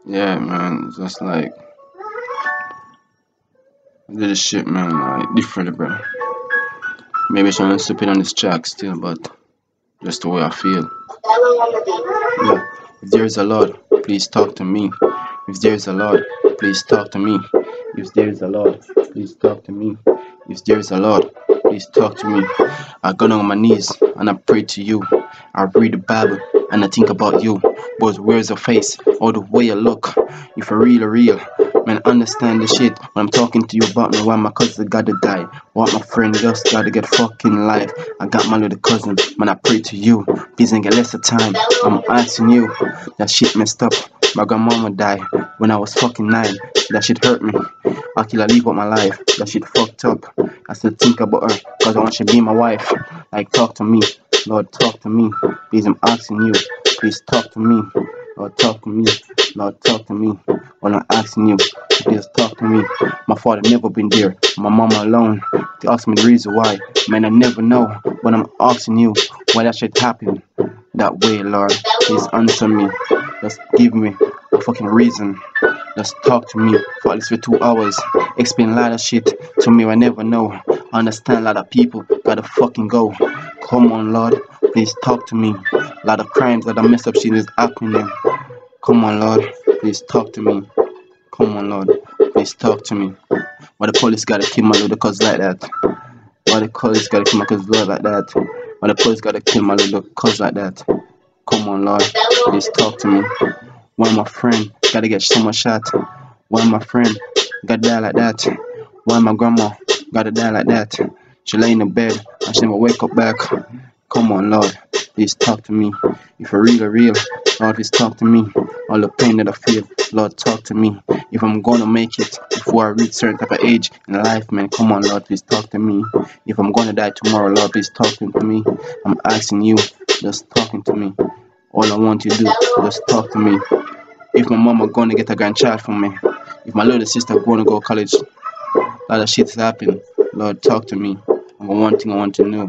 Yeah, man, just like I did this shit, man, like differently, bro. Maybe someone stupid on this track still, but just the way I feel. Yeah. If there is a Lord, please talk to me. If there is a Lord, please talk to me. If there is a Lord, please talk to me. If there is a Lord, please talk to me. I got on my knees and I pray to you. I read the Bible and I think about you. But where's your face or the way you look? If you're real, man, understand the shit when I'm talking to you about me. Why my cousin gotta die? Why my friend just gotta get fucking life? I got my little cousin, man, I pray to you. Please don't get less of time. I'm asking you. That shit messed up. My grandmama died when I was fucking 9. That shit hurt me. I kill a leave up my life. That shit fucked up. I still think about her cause I want you to be my wife. Like, talk to me. Lord, talk to me. Please, I'm asking you. Please talk to me. Lord, talk to me. Lord, talk to me. Well, I'm asking you. Please talk to me. My father never been there. My mama alone. They ask me the reason why. Man, I never know. But I'm asking you why that shit happened that way, Lord. Please answer me. Just give me a fucking reason. Just talk to me for at least for 2 hours. Explain a lot of shit to me I never know. Understand a lot of people gotta fucking go. Come on, Lord. Please talk to me. A lot of crimes, a lot of messed up shit is happening. Come on, Lord. Please talk to me. Come on, Lord. Please talk to me. Why the police gotta kill my little cuz like that? Why the police gotta kill my cuz like that? Why the police gotta kill my little cuz like that? Come on, Lord. Please talk to me. Why my friend gotta get so much shot? Why my friend gotta die like that? Why my grandma gotta die like that? She lay in the bed and she never wake up back. Come on, Lord. Please talk to me. If you're real, Lord, please talk to me. All the pain that I feel, Lord, talk to me. If I'm gonna make it before I reach certain type of age in life, man, come on, Lord, please talk to me. If I'm gonna die tomorrow, Lord, please talk to me. I'm asking you, just talking to me. All I want you to do, just talk to me. If my mama gonna get a grandchild from me, if my little sister gonna go to college, a lot of shit has happened. Lord, talk to me. One thing I want to know.